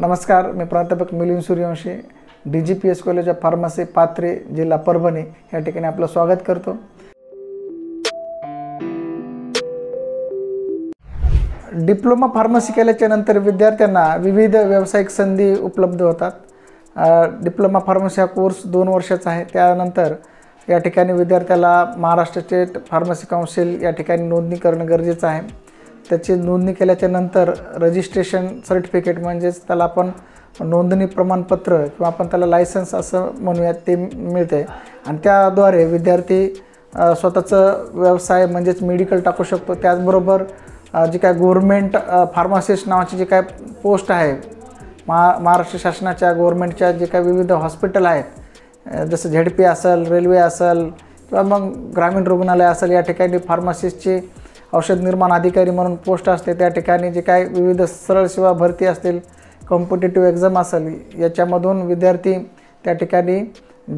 नमस्कार, मी प्राध्यापक Milind Suryavanshi, DGPS college of pharmacy, Pathri, जिल्हा परभणी या ठिकाणी आपलं स्वागत करतो। डिप्लोमा फार्मसी केल्याच्या नंतर विद्यार्थ्यांना विविध व्यावसायिक संधी उपलब्ध होतात। डिप्लोमा फार्मसी हा कोर्स 2 वर्षाचा आहे। त्यानंतर या ठिकाणी विद्यार्थ्याला महाराष्ट्र स्टेट फार्मसी काउन्सिल या ठिकाणी नोंदणी करणं गरजेचं आहे। त्याची नोंदणी केल्याच्या नंतर रजिस्ट्रेशन सर्टिफिकेट म्हणजेच त्याला आपण नोंदणी प्रमाणपत्र किंवा आपण त्याला लायसन्स असं म्हणूयात ते मिळते आणि त्याद्वारे विद्यार्थी स्वतःचं व्यवसाय म्हणजेच मेडिकल टाकू शकतो। त्याचबरोबर जे काय गव्हर्नमेंट फार्मासिस्ट नावाची जे काय पोस्ट आहे महाराष्ट्र शासनाच्या गव्हर्नमेंटच्या जे काय विविध हॉस्पिटल आहेत जसं ZP असेल, रेल्वे असेल किंवा मग ग्रामीण रुग्णालय असेल या ठिकाणी फार्मासिस्टची औषध निर्माण अधिकारी म्हणून पोस्ट असते। त्या ठिकाणी जे काय विविध सरळ सेवा भरती असतील, कॉम्पिटिटिव्ह एक्झाम असेल याच्यामधून विद्यार्थी त्या ठिकाणी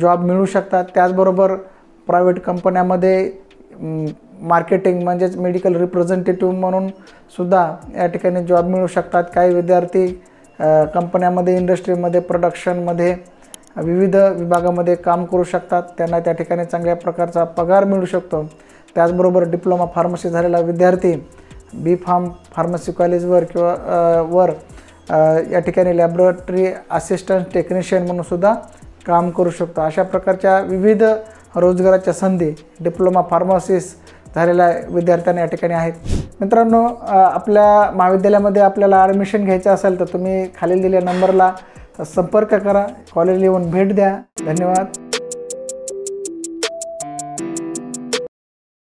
जॉब मिळू शकतात। त्याचबरोबर प्रायव्हेट कंपन्यांमध्ये मार्केटिंग म्हणजेच मेडिकल रिप्रेझेंटेटिव्ह म्हणून सुद्धा या ठिकाणी जॉब मिळू शकतात। काही विद्यार्थी कंपन्यांमध्ये, इंडस्ट्रीमध्ये, प्रोडक्शनमध्ये विविध विभागामध्ये काम करू शकतात। त्यांना त्या ठिकाणी चांगल्या प्रकारचा पगार मिळू शकतो। त्याचबरोबर डिप्लोमा फार्मसी झालेला विद्यार्थी B.Pharm फार्मसी कॉलेजवर किंवा या ठिकाणी लॅबोरेटरी असिस्टंट टेक्निशियन म्हणून सुद्धा काम करू शकतो। अशा प्रकारच्या विविध रोजगाराच्या संधी डिप्लोमा फार्मसिस्ट झालेल्या विद्यार्थ्यांना या ठिकाणी आहेत। मित्रांनो, आपल्या महाविद्यालयामध्ये आपल्याला ॲडमिशन घ्यायचं असेल तर तुम्ही खालील दिलेल्या नंबरला संपर्क करा, कॉलेजला येऊन भेट द्या। धन्यवाद।